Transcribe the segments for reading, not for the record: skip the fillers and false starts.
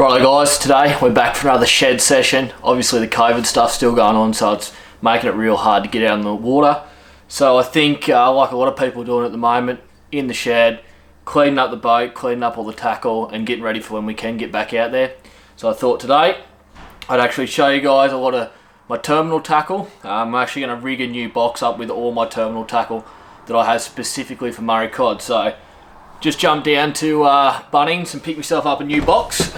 Right guys, today we're back for another shed session. Obviously the COVID stuff's still going on, so it's making it real hard to get out in the water. So I think, like a lot of people are doing at the moment, in the shed, cleaning up the boat, cleaning up all the tackle, and getting ready for when we can get back out there. So I thought today I'd actually show you guys a lot of my terminal tackle. I'm actually going to rig a new box up with all my terminal tackle that I have specifically for Murray Cod. So just jumped down to Bunnings and picked myself up a new box.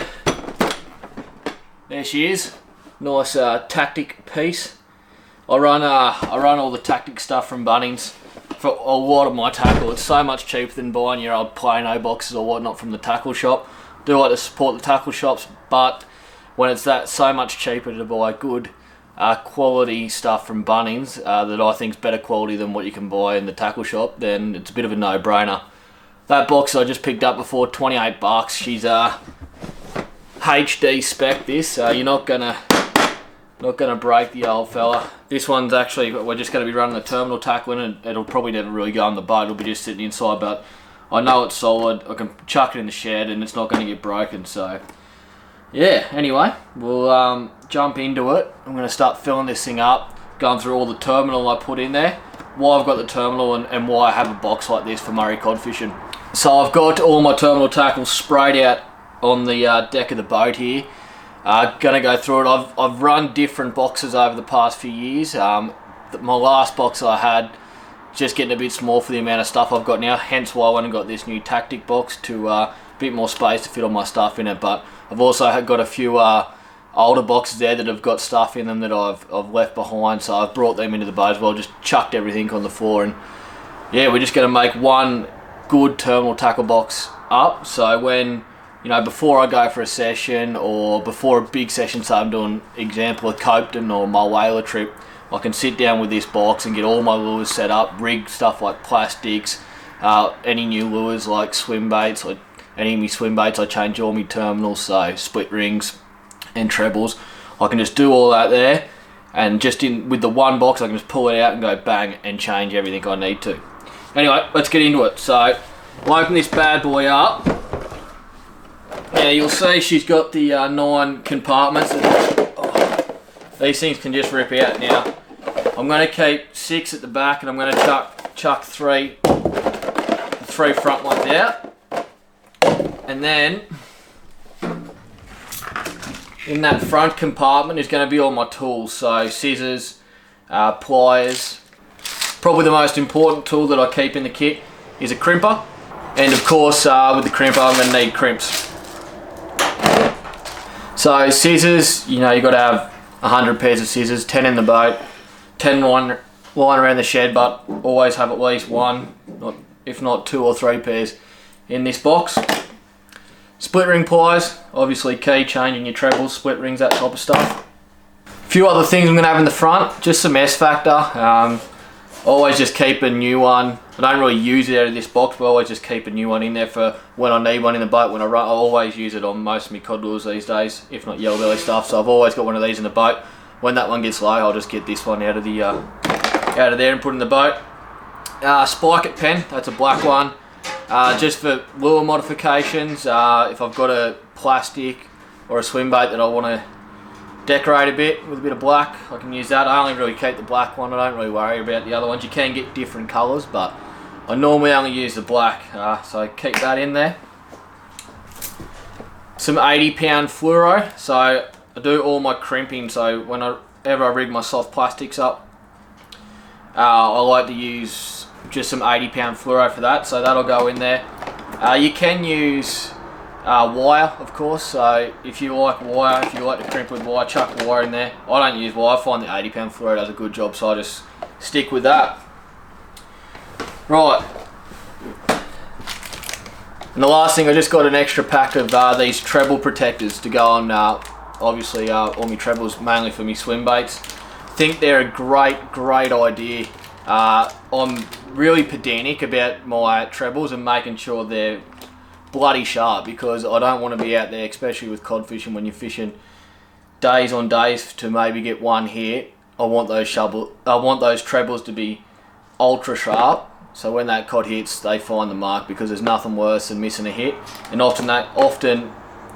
There she is, nice tactic piece. I run all the tactic stuff from Bunnings for a lot of my tackle. It's so much cheaper than buying your old plain-o boxes or whatnot from the tackle shop. Do like to support the tackle shops, but when it's so much cheaper to buy good quality stuff from Bunnings that I think is better quality than what you can buy in the tackle shop, then it's a bit of a no-brainer. That box I just picked up before, 28 bucks. She's HD spec this, you're not gonna break the old fella. This one's actually, we're just gonna be running the terminal tackle in, and it'll probably never really go on the boat, it'll be just sitting inside, but I know it's solid. I can chuck it in the shed and it's not gonna get broken. So yeah, anyway, we'll jump into it. I'm gonna start filling this thing up, going through all the terminal I put in there, why I've got the terminal, and why I have a box like this for Murray Cod fishing. So I've got all my terminal tackle sprayed out on the deck of the boat here. Gonna go through it. I've run different boxes over the past few years. My last box I had just getting a bit small for the amount of stuff I've got now, hence why I went and got this new tactic box to a bit more space to fit all my stuff in it. But I've also got a few older boxes there that have got stuff in them that I've left behind, so I've brought them into the boat as well, just chucked everything on the floor. And yeah, we're just going to make one good terminal tackle box up, so when, you know, before I go for a session or before a big session, so I'm doing example of Copeton or my whaler trip, I can sit down with this box and get all my lures set up, rig stuff like plastics, any new lures like swim baits, or any of my swim baits, I change all my terminals, so split rings and trebles. I can just do all that there, and just with the one box I can just pull it out and go bang and change everything I need to. Anyway, let's get into it. So I'll open this bad boy up. Now you'll see she's got the 9 compartments. These things can just rip out. Now I'm going to keep 6 at the back, and I'm going to chuck 3 front ones out, and then in that front compartment is going to be all my tools, so scissors, pliers. Probably the most important tool that I keep in the kit is a crimper, and of course with the crimper I'm going to need crimps. So scissors, you know, you've got to have 100 pairs of scissors, 10 in the boat, 10 lying around the shed, but always have at least 1, if not 2 or 3 pairs in this box. Split ring pliers, obviously key, changing your trebles, split rings, that type of stuff. A few other things I'm going to have in the front, just some S factor. Always just keep a new one. I don't really use it out of this box, but I always just keep a new one in there for when I need one in the boat. When I run, I always use it on most of my cod lures these days, if not yellow belly stuff. So I've always got one of these in the boat. When that one gets low, I'll just get this one out of there and put it in the boat. Spike it pen, that's a black one. Just for lure modifications. If I've got a plastic or a swim bait that I want to decorate a bit with a bit of black, I can use that. I only really keep the black one. I don't really worry about the other ones. You can get different colours, but I normally only use the black, so keep that in there. Some 80-pound fluoro, so I do all my crimping, so whenever I rig my soft plastics up, I like to use just some 80-pound fluoro for that, so that'll go in there. You can use wire, of course, so if you like wire, if you like to crimp with wire, chuck wire in there. I don't use wire, I find the 80-pound fluoro does a good job, so I just stick with that. Right, and the last thing, I just got an extra pack of these treble protectors to go on, obviously all my trebles, mainly for me swim baits. I think they're a great idea. I'm really pedantic about my trebles and making sure they're bloody sharp, because I don't want to be out there, especially with cod fishing, when you're fishing days on days to maybe get one hit. I want those trebles to be ultra sharp, so when that cod hits, they find the mark, because there's nothing worse than missing a hit. And often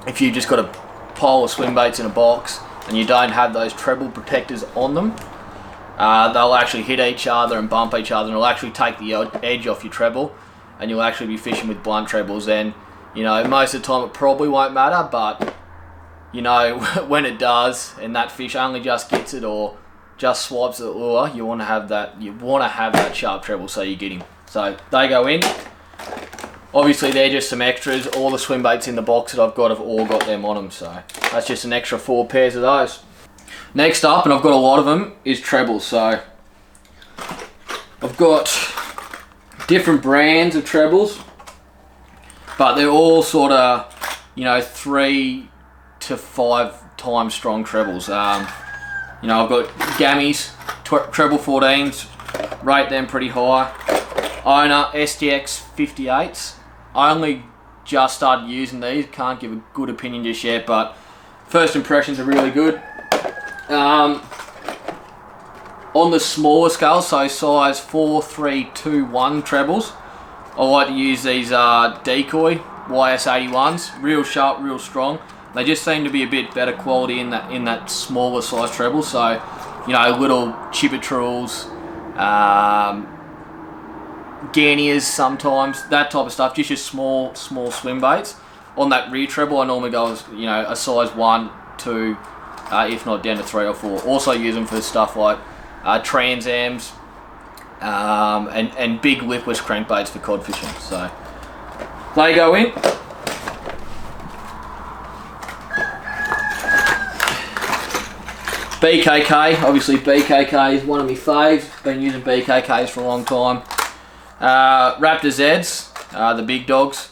if you just got a pile of swim baits in a box and you don't have those treble protectors on them, they'll actually hit each other and bump each other, and it'll actually take the edge off your treble, and you'll actually be fishing with blunt trebles. Then, you know, most of the time it probably won't matter, but you know, when it does and that fish only just gets it or just swipes the lure, you want to have that sharp treble so you get him. So they go in. Obviously they're just some extras. All the swim baits in the box that I've got have all got them on them, so that's just an extra 4 pairs of those. Next up, and I've got a lot of them, is trebles. So I've got different brands of trebles, but they're all sort of, you know, 3 to 5 times strong trebles. You know, I've got Gammies, treble 14s, rate them pretty high. Owner SDX 58s. I only just started using these, can't give a good opinion just yet, but first impressions are really good. On the smaller scale, so size 4, 3, 2, 1 trebles, I like to use these Decoy YS81s, real sharp, real strong. They just seem to be a bit better quality in that smaller size treble. So, you know, little Chibitrils, Ganias sometimes, that type of stuff, just your small swim baits. On that rear treble, I normally go as, you know, a size 1, 2, if not down to 3 or 4. Also use them for stuff like Trans Ams and big lipless crankbaits for cod fishing. So they go in. BKK, obviously BKK is one of my faves. Been using BKKs for a long time. Raptor Zs, the big dogs.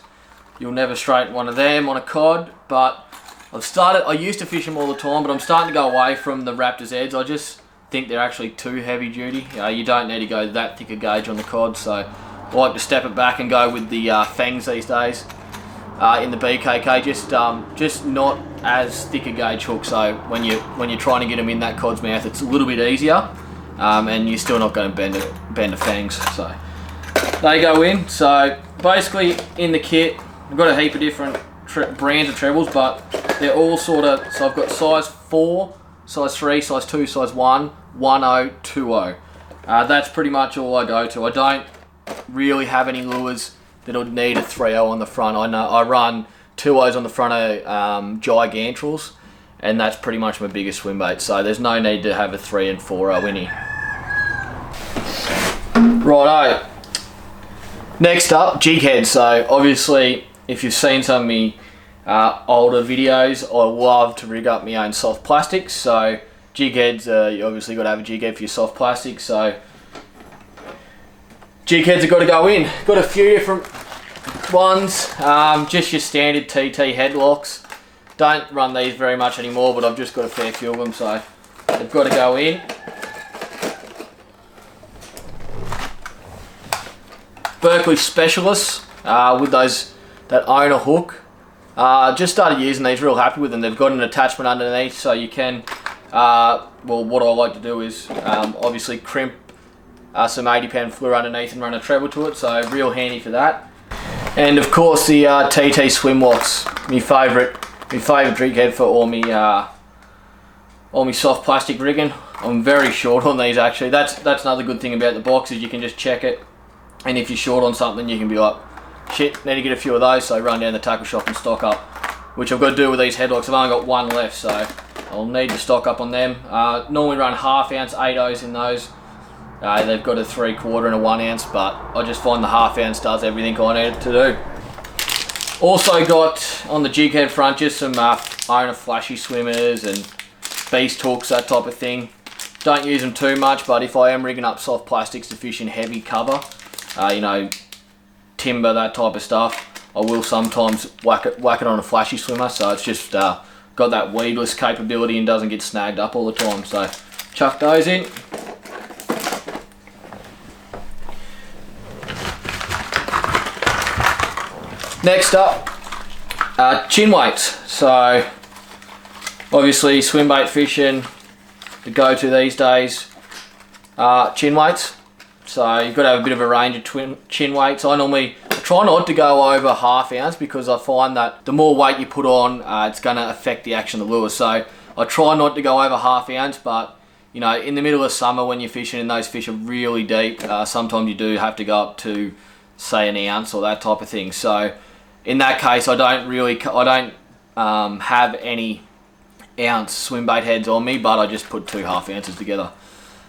You'll never straighten one of them on a cod, but I used to fish them all the time, but I'm starting to go away from the Raptor Zs. I just think they're actually too heavy duty. You don't need to go that thick a gauge on the cod, so I like to step it back and go with the fangs these days. In the BKK, just not as thick a gauge hook, so when you're trying to get them in that cod's mouth, it's a little bit easier, and you're still not going to bend the fangs. So they go in. So basically in the kit, I've got a heap of different brands of trebles, but they're all sort of, so I've got size 4, size 3, size 2, size 1, 10, 20. That's pretty much all I go to. I don't really have any lures that'll need a 3.0 on the front. I know I run 2.0s on the front of Gigantrals, and that's pretty much my biggest swim bait. So there's no need to have a 3 and 4.0 in here. Righto. Next up, jig heads. So obviously, if you've seen some of me older videos, I love to rig up my own soft plastics. So jig heads, you obviously got to have a jig head for your soft plastics. So jig heads have got to go in. Got a few different ones. Just your standard TT headlocks. Don't run these very much anymore, but I've just got a fair few of them, so they've got to go in. Berkeley Specialists with that owner hook. Just started using these, real happy with them. They've got an attachment underneath, so you can, well, what I like to do is obviously crimp some 80-pound fluoro underneath and run a treble to it, so real handy for that. And of course the TT swim locks, my favourite jig head for all my soft plastic rigging. I'm very short on these actually. That's another good thing about the box, is you can just check it, and if you're short on something you can be like, shit, need to get a few of those, so run down the tackle shop and stock up, which I've got to do with these headlocks. I've only got one left, so I'll need to stock up on them. Normally run 1/2 ounce 8.0s in those. They've got a 3/4 and a 1 ounce, but I just find the 1/2 ounce does everything I need it to do. Also got on the jig head front just some owner flashy swimmers and beast hooks, that type of thing. Don't use them too much, but if I am rigging up soft plastics to fish in heavy cover, you know, timber, that type of stuff, I will sometimes whack it on a flashy swimmer, so it's just got that weedless capability and doesn't get snagged up all the time. So chuck those in. Next up, chin weights. So obviously swim bait fishing, the go-to these days, chin weights. So you've got to have a bit of a range of chin weights. I normally try not to go over ½ ounce, because I find that the more weight you put on, it's going to affect the action of the lure. So I try not to go over ½ ounce, but you know, in the middle of summer when you're fishing and those fish are really deep, sometimes you do have to go up to, say, an ounce or that type of thing. So in that case, I don't have any ounce swim bait heads on me, but I just put 2 ½ ounces together.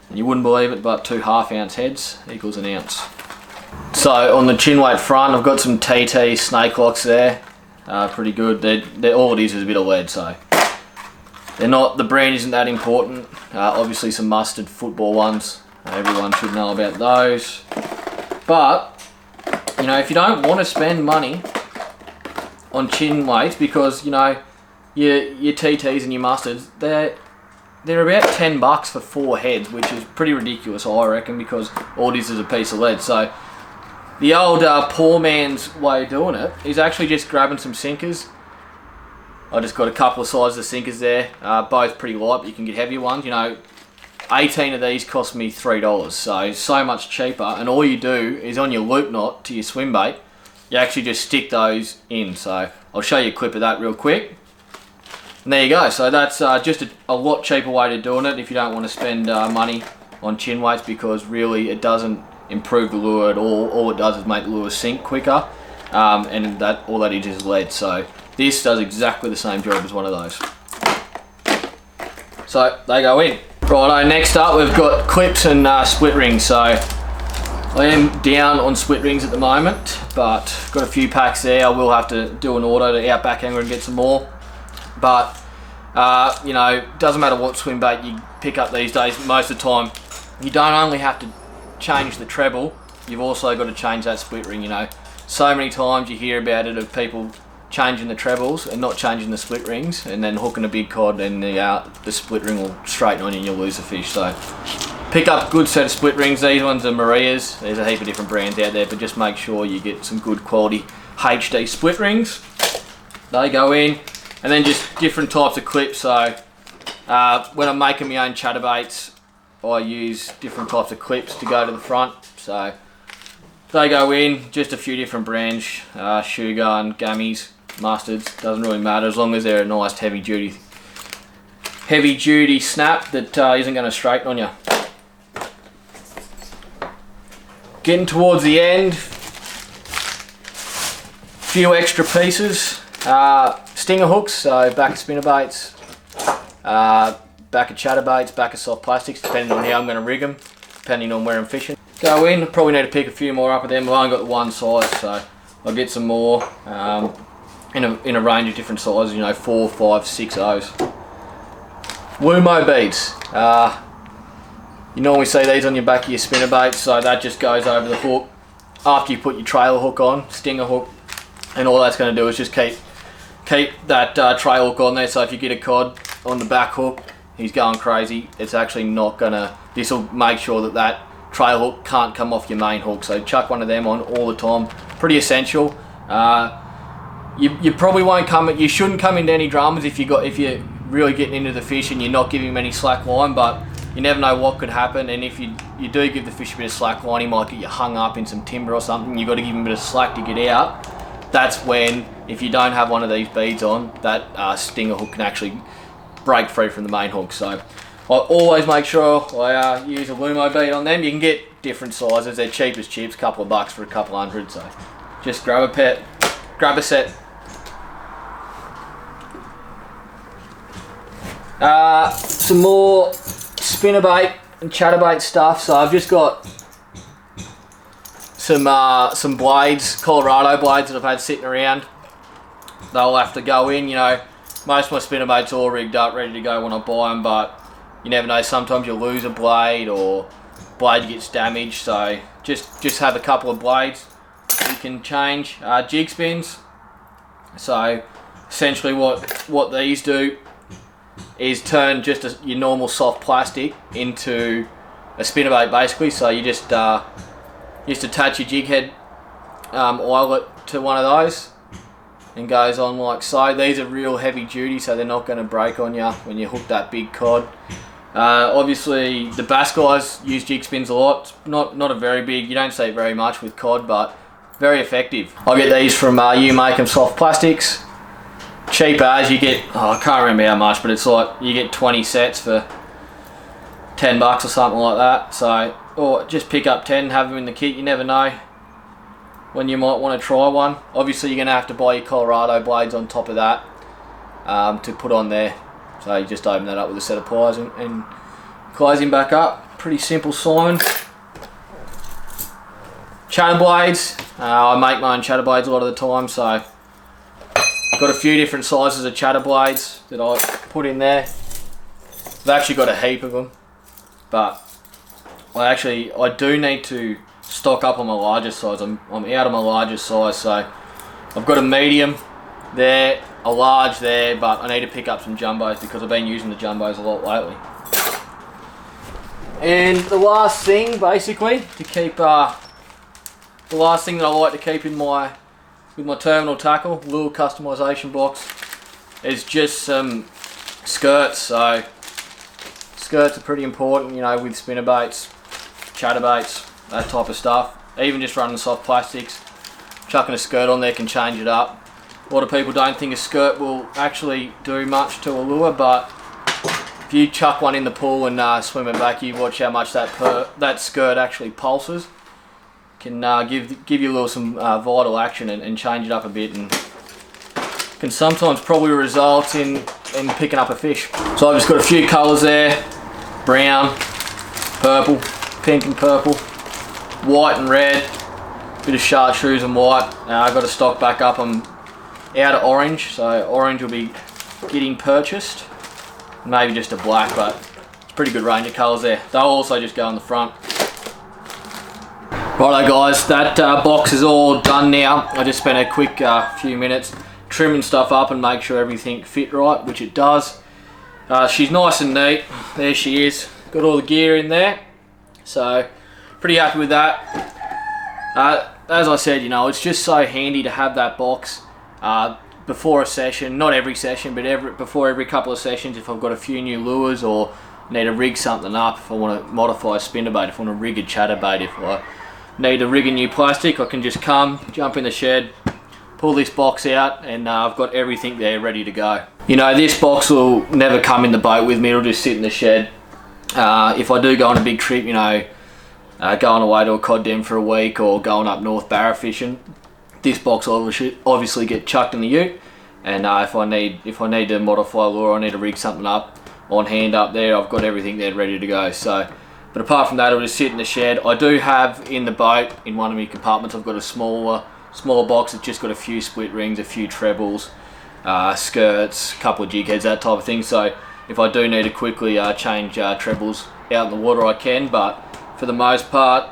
And you wouldn't believe it, but 2 ½ ounce heads equals an ounce. So on the chin weight front, I've got some TT snake locks there. Pretty good. They're all it is a bit of lead, so they're not. The brand isn't that important. Obviously some mustard football ones. Everyone should know about those. But you know, if you don't want to spend money on chin weights, because you know your TTs and your mustards, they're about $10 for 4 heads, which is pretty ridiculous, I reckon, because all it is a piece of lead. So the old poor man's way of doing it is actually just grabbing some sinkers. I just got a couple of sizes of sinkers there, both pretty light, but you can get heavier ones. You know, 18 of these cost me $3, so much cheaper. And all you do is on your loop knot to your swim bait, you actually just stick those in. So I'll show you a clip of that real quick. And there you go. So that's just a lot cheaper way to doing it if you don't want to spend money on chin weights, because really it doesn't improve the lure at all. All it does is make the lure sink quicker, and all that is lead. So this does exactly the same job as one of those. So they go in. Righto, next up we've got clips and split rings. So I am down on split rings at the moment, but got a few packs there. I will have to do an order to Outback Angler and get some more. But you know, doesn't matter what swim bait you pick up these days, most of the time you don't only have to change the treble, you've also got to change that split ring. You know, so many times you hear about it of people changing the trebles and not changing the split rings, and then hooking a big cod, and the split ring will straighten on you and you'll lose the fish. So pick up a good set of split rings. These ones are Maria's. There's a heap of different brands out there, but just make sure you get some good quality HD split rings. They go in. And then just different types of clips. So when I'm making my own chatterbaits, I use different types of clips to go to the front. So they go in, just a few different brands, Shoe Gun, Gummies, Mustards, doesn't really matter, as long as they're a nice heavy duty snap that isn't going to straighten on you. Getting towards the end, few extra pieces. Stinger hooks, so back of spinnerbaits, back of chatterbaits, back of soft plastics, depending on how I'm going to rig them, depending on where I'm fishing. Go in, probably need to pick a few more up of them. I've only got the one size, so I'll get some more in a range of different sizes, you know, 4, 5, 6 of those. Wumo beads. You normally see these on your back of your spinnerbait, so that just goes over the hook after you put your trailer hook on, stinger hook, and all that's going to do is just keep that trail hook on there. So if you get a cod on the back hook, he's going crazy, it's actually not gonna, this will make sure that trail hook can't come off your main hook. So chuck one of them on all the time, pretty essential. You probably won't you shouldn't come into any dramas if you're really getting into the fish and you're not giving him any slack line, but you never know what could happen. And if you do give the fish a bit of slack line, he might get you hung up in some timber or something. You've got to give him a bit of slack to get out. That's when, if you don't have one of these beads on, that stinger hook can actually break free from the main hook. So I always make sure I use a Wumo bead on them. You can get different sizes, they're cheap as chips, couple of bucks for a couple hundred. So just grab a set. Some more spinnerbait and chatterbait stuff. So I've just got some blades, Colorado blades that I've had sitting around. They'll have to go in. You know, most of my spinnerbaits are all rigged up, ready to go when I buy them, but you never know, sometimes you'll lose a blade or blade gets damaged. So just have a couple of blades you can change. Jig spins. So essentially what these do is turn just your normal soft plastic into a spinnerbait basically. So you just attach your jig head eyelet to one of those and goes on like so. These are real heavy duty, so they're not going to break on you when you hook that big cod. Obviously the bass guys use jig spins a lot. Not a very big, you don't see it very much with cod, but Very effective. I get these from You Make 'em Soft Plastics. Cheap as, you get, I can't remember how much, but it's like you get 20 sets for $10 or something like that. So, or just pick up 10, have them in the kit. You never know when you might want to try one. Obviously, you're going to have to buy your Colorado blades on top of that to put on there. So you just open that up with a set of pliers and close him back up. Pretty simple, Simon. Chatter blades. I make my own chatter blades a lot of the time, so got a few different sizes of chatter blades that I put in there. I've actually got a heap of them, but I do need to stock up on my largest size. I'm out of my largest size, so I've got a medium there, a large there, but I need to pick up some jumbos because I've been using the jumbos a lot lately. And the last thing, basically, to keep the last thing that I like to keep in with my terminal tackle lure customization box is just some skirts. So skirts are pretty important, you know, with spinnerbaits, chatterbaits, that type of stuff. Even just running soft plastics, chucking a skirt on there can change it up. A lot of people don't think a skirt will actually do much to a lure, but if you chuck one in the pool and swim it back, you watch how much that skirt actually pulses. Can give your lure some vital action and change it up a bit, and can sometimes probably result in picking up a fish. So I've just got a few colours there: brown, purple, pink and purple, white and red, bit of chartreuse and white. I've got to stock back up. I'm out of orange, so orange will be getting purchased. Maybe just a black, but it's a pretty good range of colours there. They'll also just go on the front. Righto guys, that box is all done now. I just spent a quick few minutes trimming stuff up and make sure everything fit right, which it does. She's nice and neat. There she is. Got all the gear in there. So, pretty happy with that. As I said, you know, it's just so handy to have that box before a session. Not every session, but before every couple of sessions, if I've got a few new lures or need to rig something up, if I want to modify a spinnerbait, if I want to rig a chatterbait, if I need to rig a new plastic, I can just jump in the shed, pull this box out, and I've got everything there ready to go. You know, this box will never come in the boat with me, it'll just sit in the shed. If I do go on a big trip, you know, going away to a cod den for a week or going up north barra fishing, this box will obviously get chucked in the ute, and if I need to modify a lure, I need to rig something up on hand up there, I've got everything there ready to go. So, but apart from that, it'll just sit in the shed. I do have in the boat, in one of my compartments, I've got a smaller box that's just got a few split rings, a few trebles, skirts, a couple of jig heads, that type of thing. So if I do need to quickly change trebles out in the water, I can, but for the most part,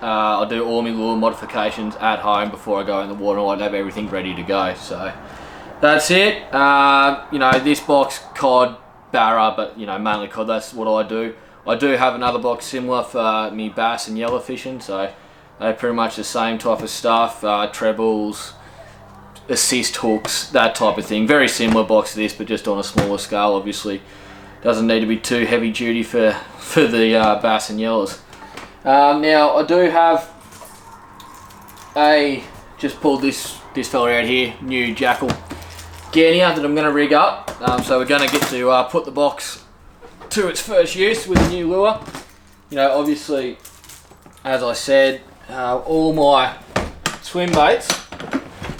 I'll do all my lure modifications at home before I go in the water. I like to have everything ready to go. So that's it. You know, this box, cod, barra, but you know, mainly cod, that's what I do. I do have another box similar for me bass and yellow fishing, so they're pretty much the same type of stuff, trebles, assist hooks, that type of thing. Very similar box to this, but just on a smaller scale, obviously. Doesn't need to be too heavy duty for the bass and yellows. Now, I do have just pulled this fella out here, new Jakko Gania that I'm going to rig up. So we're going to get to put the box to its first use with a new lure. You know, obviously, as I said, all my swim baits,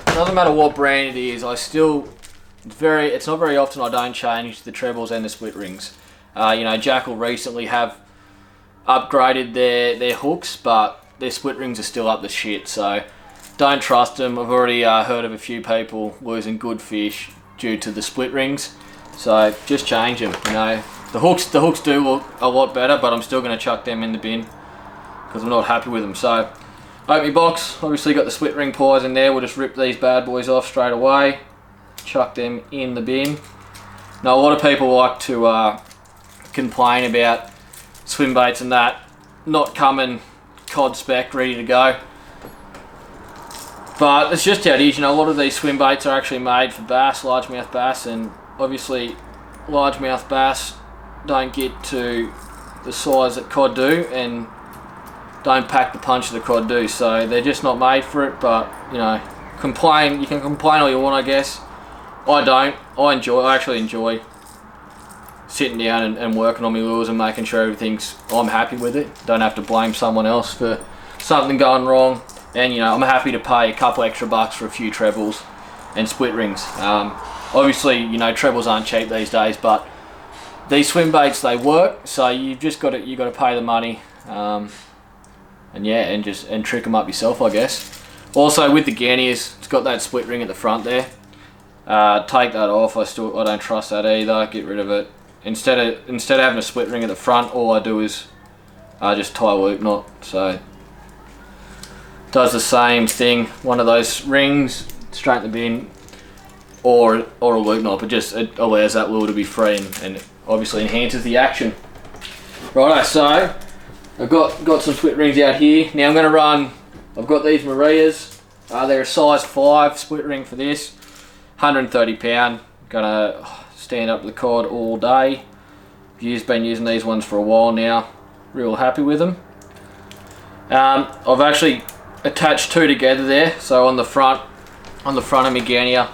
doesn't matter what brand it is, it's not very often I don't change the trebles and the split rings. You know, Jakko recently have upgraded their hooks, but their split rings are still up the shit, so don't trust them. I've already heard of a few people losing good fish due to the split rings, so just change them. You know, the hooks do look a lot better, but I'm still going to chuck them in the bin because I'm not happy with them. So open my box, obviously got the split ring pliers in there. We'll just rip these bad boys off straight away, chuck them in the bin. Now, a lot of people like to complain about swim baits and that not coming cod spec ready to go, but it's just how it is. You know, a lot of these swim baits are actually made for bass, largemouth bass, and obviously largemouth bass don't get to the size that cod do, and don't pack the punch the cod do. So they're just not made for it. But you know, you can complain all you want, I guess. I don't. I actually enjoy sitting down and working on my lures and making sure I'm happy with it. Don't have to blame someone else for something going wrong. And you know, I'm happy to pay a couple extra bucks for a few trebles and split rings. Obviously, you know, trebles aren't cheap these days, but these swim baits, they work. So you've just got to pay the money, and yeah, and trick them up yourself, I guess. Also with the Ganniers, it's got that split ring at the front there. Take that off. I don't trust that either. Get rid of it. Instead of having a split ring at the front, all I do is just tie a loop knot. So does the same thing. One of those rings straight in the bin, or a loop knot, but just it allows that lure to be free and obviously enhances the action. Righto, so I've got some split rings out here. Now I'm going to run. I've got these Marias. They're a size 5 split ring for this. 130 pound. Gonna stand up the cod all day. Been using these ones for a while now. Real happy with them. I've actually attached 2 together there. So on the front of my Gannier,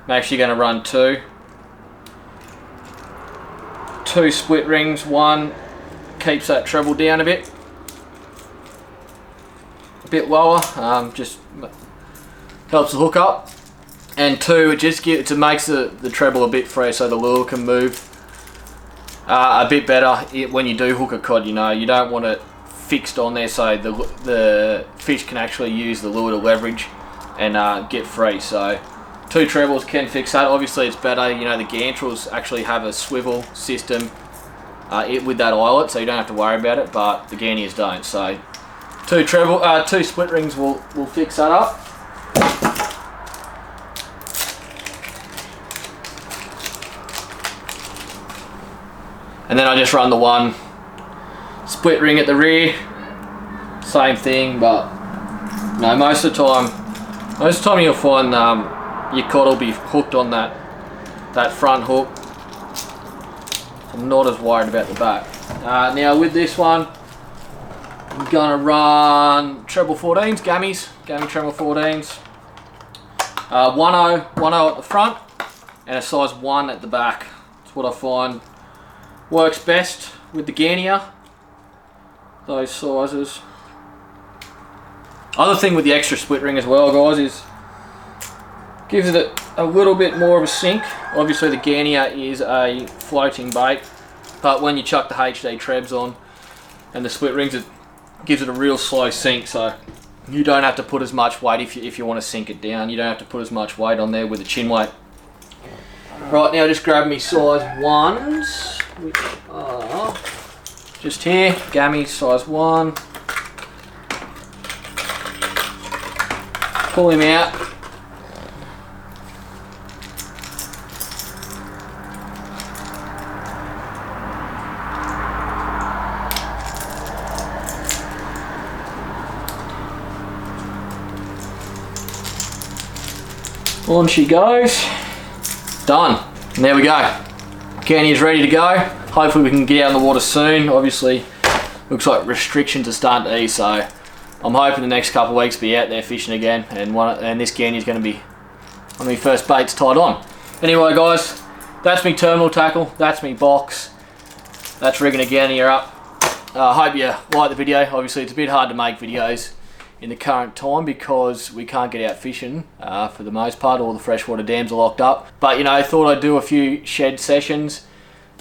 I'm actually going to run 2 split rings. One keeps that treble down a bit lower. Just helps the hook up. And 2, it makes the treble a bit free, so the lure can move a bit better when you do hook a cod. You know, you don't want it fixed on there, so the fish can actually use the lure to leverage and get free. So 2 trebles can fix that. Obviously, it's better. You know, the gantrels actually have a swivel system with that eyelet, so you don't have to worry about it. But the Ganniers don't. So 2 split rings will fix that up. And then I just run the 1 split ring at the rear. Same thing, but no, most of the time you'll find your cod will be hooked on that front hook. I'm not as worried about the back. Now with this one, I'm gonna run treble 14s, Gammy treble 14s. 1.0 at the front and a size 1 at the back. That's what I find works best with the Gannier, those sizes. Other thing with the extra split ring as well, guys, is gives it a little bit more of a sink. Obviously the Gannier is a floating bait, but when you chuck the HD Trebs on and the split rings, it gives it a real slow sink, so you don't have to put as much weight if you want to sink it down. You don't have to put as much weight on there with the chin weight. Right, now just grab me size 1s, which are just here, Gammy size 1. Pull him out. On she goes. Done. And there we go. Canny is ready to go. Hopefully we can get out in the water soon. Obviously, looks like restrictions are starting to ease, so I'm hoping the next couple of weeks be out there fishing again, and this Ganny is going to be one of my first baits tied on. Anyway, guys, that's me terminal tackle. That's me box. That's rigging a Ganny up. I hope you like the video. Obviously, it's a bit hard to make videos in the current time because we can't get out fishing for the most part. All the freshwater dams are locked up. But you know, I thought I'd do a few shed sessions,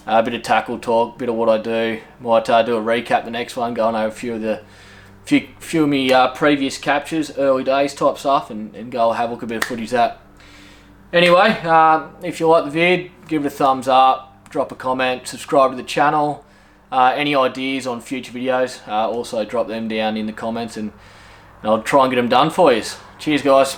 a bit of tackle talk, a bit of what I do. Might do a recap the next one, going over a few of me previous captures, early days type stuff, and go have a look at a bit of footage of that. Anyway, if you like the vid, give it a thumbs up, drop a comment, subscribe to the channel. Any ideas on future videos, also drop them down in the comments, and I'll try and get them done for you. Cheers, guys.